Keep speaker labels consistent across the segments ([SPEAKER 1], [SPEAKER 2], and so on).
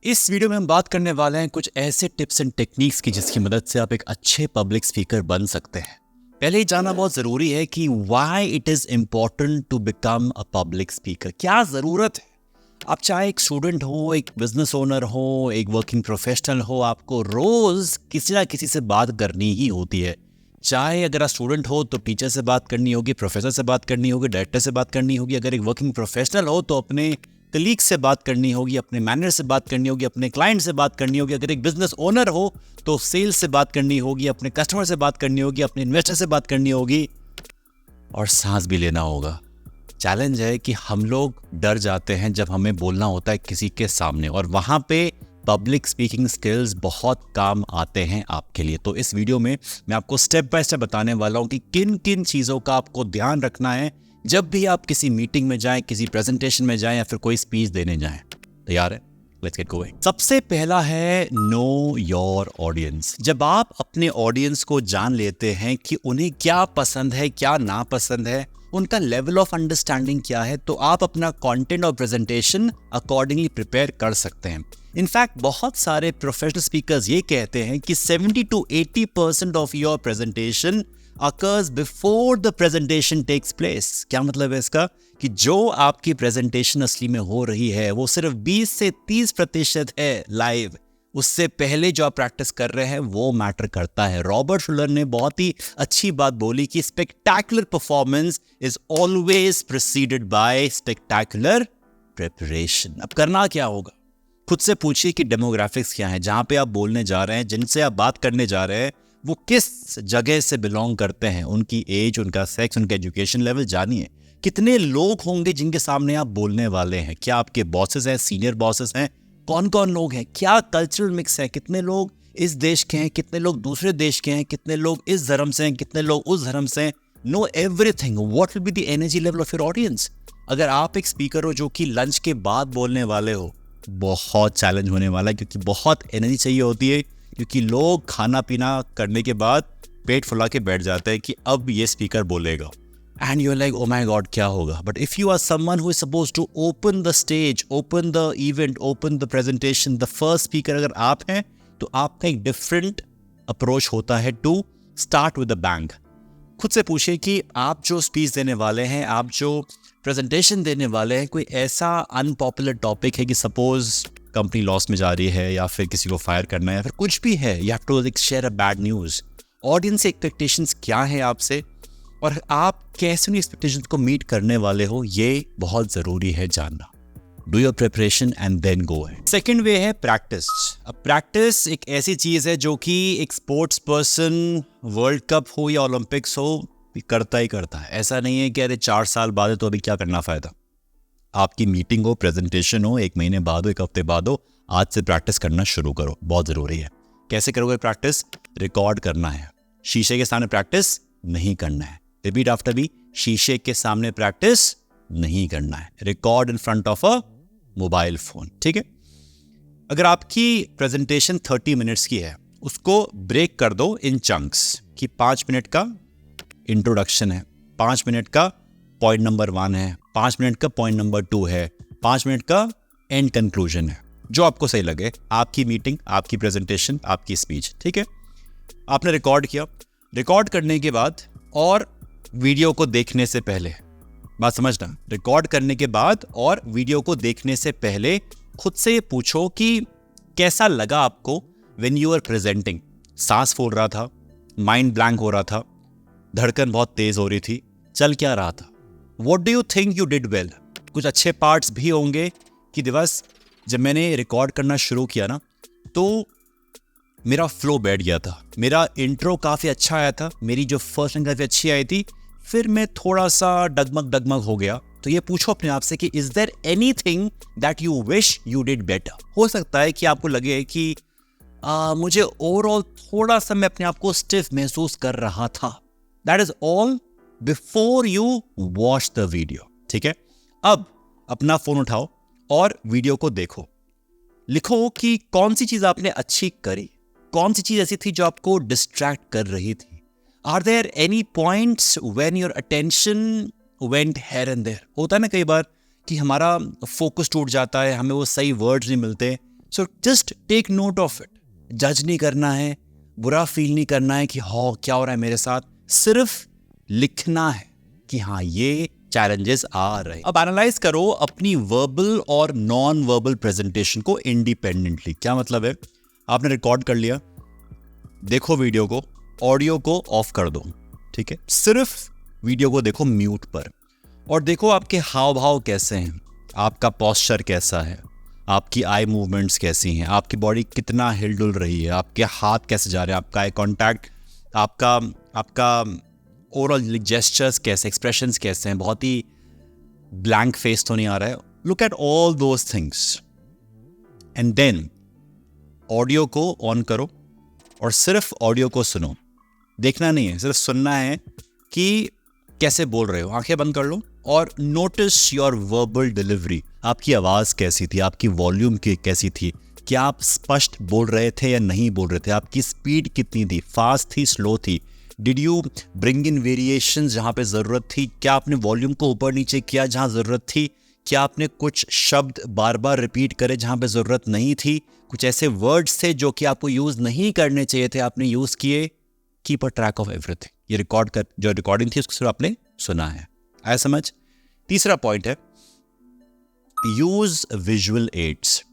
[SPEAKER 1] इस वीडियो में हम बात करने वाले हैं कुछ ऐसे टिप्स एंड टेक्निक्स की जिसकी मदद से आप एक अच्छे पब्लिक स्पीकर बन सकते हैं। पहले ही जानना बहुत ज़रूरी है कि why it is important to become a public speaker. क्या ज़रूरत है? आप चाहे एक स्टूडेंट हो, एक बिजनेस ओनर हो, एक वर्किंग प्रोफेशनल हो, आपको रोज़ किसी ना किसी से बात करनी ही होती है। चाहे अगर आप स्टूडेंट हो तो टीचर से बात करनी होगी, प्रोफेसर से बात करनी होगी, डायरेक्टर से बात करनी होगी। अगर एक वर्किंग प्रोफेशनल हो तो अपने कलीग से बात करनी होगी, अपने मैनेजर से बात करनी होगी, अपने क्लाइंट से बात करनी होगी। अगर एक बिजनेस ओनर हो तो सेल्स से बात करनी होगी, अपने कस्टमर से बात करनी होगी, अपने इन्वेस्टर से बात करनी होगी और सांस भी लेना होगा। चैलेंज है कि हम लोग डर जाते हैं जब हमें बोलना होता है किसी के सामने, और वहाँ पे पब्लिक स्पीकिंग स्किल्स बहुत काम आते हैं आपके लिए। तो इस वीडियो में मैं आपको स्टेप बाय स्टेप बताने वाला हूँ कि किन किन चीज़ों का आपको ध्यान रखना है जब भी आप किसी मीटिंग में जाएं, किसी प्रेजेंटेशन में जाएं या फिर कोई स्पीच देने जाएं। तैयार है? Let's get going. सबसे पहला है नो योर ऑडियंस। जब आप अपने ऑडियंस को जान लेते हैं कि उन्हें क्या पसंद है, क्या नापसंद है, उनका लेवल ऑफ अंडरस्टैंडिंग क्या है, तो आप अपना कंटेंट और प्रेजेंटेशन अकॉर्डिंगली प्रिपेयर कर सकते हैं। इनफैक्ट बहुत सारे प्रोफेशनल स्पीकर्स ये कहते हैं कि 70 to 80% of your presentation occurs before the presentation takes place। क्या मतलब है इसका? कि जो आपकी प्रेजेंटेशन असली में हो रही है वो सिर्फ 20 से 30% है लाइव। उससे पहले जो आप प्रैक्टिस कर रहे हैं वो मैटर करता है। रॉबर्ट शुलर ने बहुत ही अच्छी बात बोली कि spectacular performance is always preceded by spectacular preparation. अब करना क्या होगा? खुद से पूछिए कि डेमोग्राफिक्स क्या है, जहां पे आप बोलने जा रहे हैं, जिनसे आप बात करने जा रहे हैं, वो किस जगह से बिलोंग करते हैं, उनकी एज, उनका सेक्स, उनका एजुकेशन लेवल जानिए। कितने लोग होंगे जिनके सामने आप बोलने वाले हैं? क्या आपके बॉसेस हैं, सीनियर बॉसेस हैं? कौन कौन लोग हैं? क्या कल्चरल मिक्स है? कितने लोग इस देश के हैं, कितने लोग दूसरे देश के हैं, कितने लोग इस धर्म से हैं, कितने लोग उस धर्म से हैं? Know everything. What will be the energy level of your audience? अगर आप एक स्पीकर हो जो कि लंच के बाद बोलने वाले हो, बहुत चैलेंज होने वाला है, क्योंकि बहुत एनर्जी चाहिए होती है। क्योंकि लोग खाना पीना करने के बाद पेट फुला के बैठ जाते हैं कि अब ये स्पीकर बोलेगा, and you are like, oh my god, क्या होगा? But if you are someone who is supposed to open the stage, open the event, open the presentation, the first speaker अगर आप हैं, तो आपका एक डिफरेंट अप्रोच होता है to start with the bang. खुद से पूछिए कि आप जो स्पीच देने वाले हैं, आप जो प्रेजेंटेशन देने वाले हैं, कोई ऐसा अनपॉपुलर टॉपिक है कि सपोज कंपनी लॉस में जा रही है, या फिर किसी को फायर करना है, या फिर कुछ भी है, you have to share a bad news. Audience expectations क्या है आपसे, और आप कैसे उन एक्सपेक्टेशंस को मीट करने वाले हो, ये बहुत ज़रूरी है जानना। Do your preparation and then go है। सेकेंड वे है प्रैक्टिस। अब प्रैक्टिस एक ऐसी चीज़ है जो कि एक स्पोर्ट्स पर्सन वर्ल्ड कप हो या ओलंपिक्स हो, करता ही करता है। ऐसा नहीं है कि अरे 4 साल बाद है तो अभी क्या करना फ़ायदा। आपकी मीटिंग हो, प्रेजेंटेशन हो, 1 महीने बाद हो, 1 हफ्ते बाद हो, आज से प्रैक्टिस करना शुरू करो। बहुत ज़रूरी है। कैसे करोगे प्रैक्टिस? रिकॉर्ड करना है। शीशे के सामने प्रैक्टिस नहीं करना है। रिपीट आफ्टर मी, शीशे के सामने प्रैक्टिस नहीं करना है। Record in front of a mobile phone. ठीक है? अगर आपकी प्रेजेंटेशन 30 मिनट्स की है, उसको ब्रेक कर दो इन चंक्स कि 5 मिनट का इंट्रोडक्शन है, 5 मिनट का पॉइंट नंबर 1 है, 5 मिनट का पॉइंट नंबर 2 है, 5 मिनट का एंड कंक्लूजन है। जो आपको सही लगे, आपकी मीटिंग, आपकी प्रेजेंटेशन, आपकी स्पीच। ठीक है? आपने रिकॉर्ड किया। रिकॉर्ड करने के बाद और वीडियो को देखने से पहले, बात समझना, रिकॉर्ड करने के बाद और वीडियो को देखने से पहले खुद से ये पूछो कि कैसा लगा आपको व्हेन यू आर प्रेजेंटिंग। सांस फूल रहा था, माइंड ब्लैंक हो रहा था, धड़कन बहुत तेज हो रही थी, चल क्या रहा था? What do you think you did well? कुछ अच्छे पार्ट्स भी होंगे कि दिवस जब मैंने रिकॉर्ड करना शुरू किया ना, तो मेरा फ्लो बैठ गया था, मेरा इंट्रो काफ़ी अच्छा आया था, मेरी जो फर्स्ट लाइन काफ़ी अच्छी आई थी, फिर मैं थोड़ा सा डगमग हो गया। तो ये पूछो अपने आप से कि is there anything that you wish you did better? हो सकता है कि आपको लगे कि मुझे ओवरऑल थोड़ा सा मैं अपने आप को स्टिफ महसूस कर रहा था। That is all before you watch the video. ठीक है? अब अपना फोन उठाओ और वीडियो को देखो। लिखो कि कौन सी चीज आपने अच्छी करी, कौन सी चीज ऐसी थी जो आपको डिस्ट्रैक्ट कर रही थी। Are there any points when your attention went here and there? होता है ना कई बार कि हमारा फोकस टूट जाता है, हमें वो सही वर्ड्स नहीं मिलते, so just take note of it. जज नहीं करना है, बुरा फील नहीं करना है कि हाँ क्या हो रहा है मेरे साथ, सिर्फ लिखना है कि हाँ ये चैलेंजेस आ रहे हैं. अब एनालाइज करो अपनी वर्बल और नॉन वर्बल प्रेजेंटेशन को इंडिपेंडेंटली. क्या मतलब है? आपने रिकॉर्ड कर लिया, देखो वीडियो को, ऑडियो को ऑफ कर दो, ठीक है, सिर्फ वीडियो को देखो म्यूट पर, और देखो आपके हाव भाव कैसे हैं, आपका पोस्चर कैसा है, आपकी आई मूवमेंट्स कैसी हैं, आपकी बॉडी कितना हिलडुल रही है, आपके हाथ कैसे जा रहे हैं, आपका आई कॉन्टैक्ट, आपका ओवरऑल जेस्चर्स कैसे, एक्सप्रेशंस कैसे हैं, बहुत ही ब्लैंक फेस तो नहीं आ रहा है. Look at all those things and then audio को ऑन करो और सिर्फ ऑडियो को सुनो. देखना नहीं है, सिर्फ सुनना है कि कैसे बोल रहे हो. आंखें बंद कर लो और नोटिस योर वर्बल डिलीवरी. आपकी आवाज़ कैसी थी, आपकी वॉल्यूम कैसी थी, क्या आप स्पष्ट बोल रहे थे या नहीं बोल रहे थे, आपकी स्पीड कितनी थी, फास्ट थी, स्लो थी, did you bring in variations जहाँ पे ज़रूरत थी, क्या आपने वॉल्यूम को ऊपर नीचे किया जहाँ ज़रूरत थी, क्या आपने कुछ शब्द बार बार रिपीट करे जहाँ पे ज़रूरत नहीं थी, कुछ ऐसे वर्ड्स थे जो कि आपको यूज़ नहीं करने चाहिए थे, आपने यूज़ किए. Keep a track of everything. ये जो रिकॉर्डिंग थी उसको सिर्फ आपने सुना है. आया समझ? तीसरा पॉइंट है यूज विजुअल एड्स.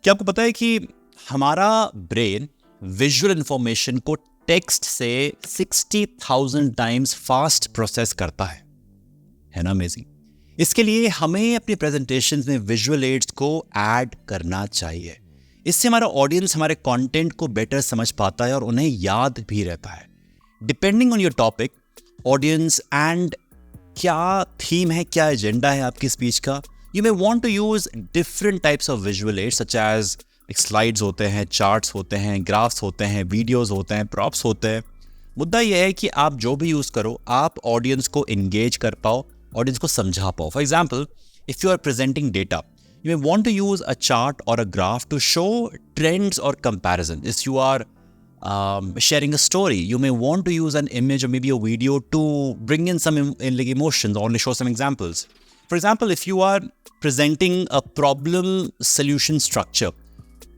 [SPEAKER 1] क्या आपको पता है कि हमारा ब्रेन विजुअल इंफॉर्मेशन को टेक्स्ट से 60,000 टाइम्स फास्ट प्रोसेस करता है ना अमेजिंग? इसके लिए हमें अपनी प्रेजेंटेशन में विजुअल एड्स को ऐड करना चाहिए. इससे हमारा ऑडियंस हमारे कंटेंट को बेटर समझ पाता है और उन्हें याद भी रहता है. Depending on your topic, audience and क्या थीम है, क्या एजेंडा है आपकी स्पीच का, you may want to use different types of visual aids such as slides होते हैं, चार्ट्स होते हैं, ग्राफ्स होते हैं, वीडियोस होते हैं, प्रॉप्स होते हैं. मुद्दा यह है कि आप जो भी यूज़ करो आप ऑडियंस को एंगेज कर पाओ, ऑडियंस को समझा पाओ. For example, if you are presenting data, you may want to use a chart or a graph to show trends or comparison. If you are sharing a story, you may want to use an image or maybe a video to bring in some like emotions or only show some examples. For example, if you are presenting a problem solution structure,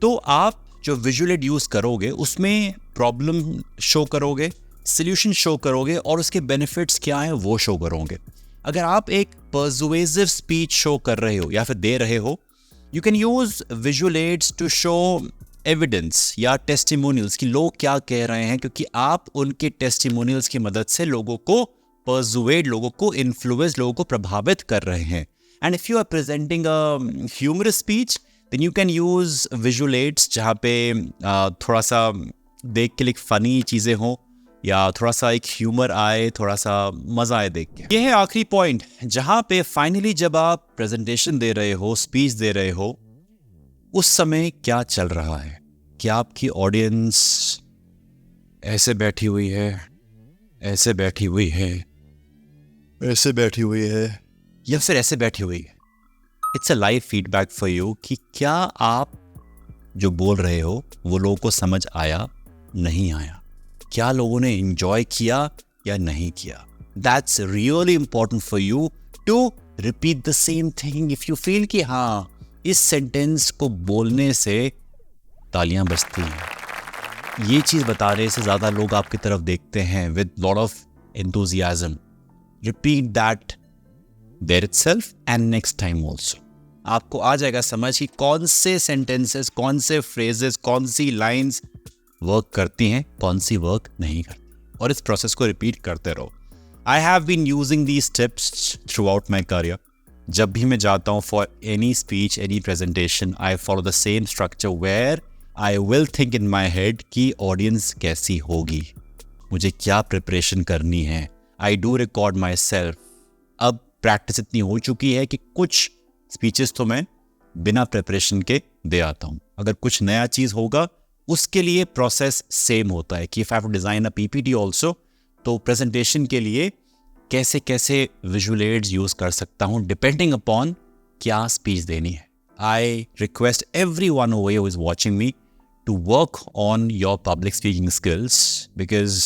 [SPEAKER 1] तो आप जो visual aid use करोगे उसमें problem show करोगे, solution show करोगे और उसके benefits क्या हैं वो show करोगे. अगर आप एक persuasive speech शो कर रहे हो या फिर दे रहे हो, you can use visual aids to show evidence या testimonials कि लोग क्या कह रहे हैं, क्योंकि आप उनके testimonials की मदद से लोगों को persuade, लोगों को influence, लोगों को प्रभावित कर रहे हैं. And if you are presenting a humorous speech, then you can use visual aids जहाँ पे थोड़ा सा देख के लिए फनी चीज़ें हों या थोड़ा सा एक ह्यूमर आए, थोड़ा सा मज़ा आए देख के. ये है आखिरी पॉइंट जहाँ पे फाइनली जब आप प्रेजेंटेशन दे रहे हो, स्पीच दे रहे हो, उस समय क्या चल रहा है. क्या आपकी ऑडियंस ऐसे बैठी हुई है, ऐसे बैठी हुई है, ऐसे बैठी हुई है, या फिर ऐसे बैठी हुई है? It's a live feedback for you कि क्या आप जो बोल रहे हो वो लोगों को समझ आया, नहीं आया, क्या लोगों ने एंजॉय किया या नहीं किया. That's really important for you to repeat the same thing if you feel कि हाँ इस सेंटेंस को बोलने से तालियां बजती हैं. ये चीज़ बताने से ज़्यादा लोग आपकी तरफ देखते हैं with lot of enthusiasm. Repeat that there itself and next time also. आपको आ जाएगा समझ कि कौन से सेंटेंसेस, कौन से फ्रेजेस, कौन सी लाइन्स वर्क करती हैं, कौन सी वर्क नहीं करती, और इस प्रोसेस को रिपीट करते रहो. I have been using these tips throughout my career. जब भी मैं जाता हूँ for any speech, any presentation, I follow the same structure where I will think in my head कि ऑडियंस कैसी होगी, मुझे क्या प्रिपरेशन करनी है. I do record myself. अब प्रैक्टिस इतनी हो चुकी है कि कुछ स्पीचेस तो मैं बिना प्रिपरेशन के दे आता हूँ. अगर कुछ नया चीज़ होगा उसके लिए प्रोसेस सेम होता है कि if I have to design a PPT also, तो प्रेजेंटेशन के लिए कैसे कैसे विजुअल एड्स यूज़ कर सकता हूँ डिपेंडिंग अपॉन क्या स्पीच देनी है. I request everyone who is watching me to work on your public speaking skills, because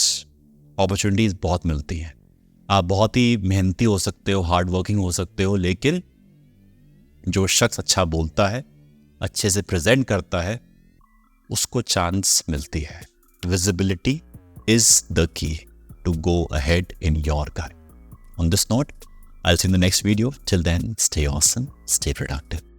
[SPEAKER 1] opportunities बहुत मिलती हैं. आप बहुत ही मेहनती हो सकते हो, हार्ड वर्किंग हो सकते हो, लेकिन जो शख्स अच्छा बोलता है अच्छे से प्रेजेंट करता है उसको चांस मिलती है। Visibility is the key to go ahead in your career. On this note, I'll see you in the next video. Till then, stay awesome, stay productive.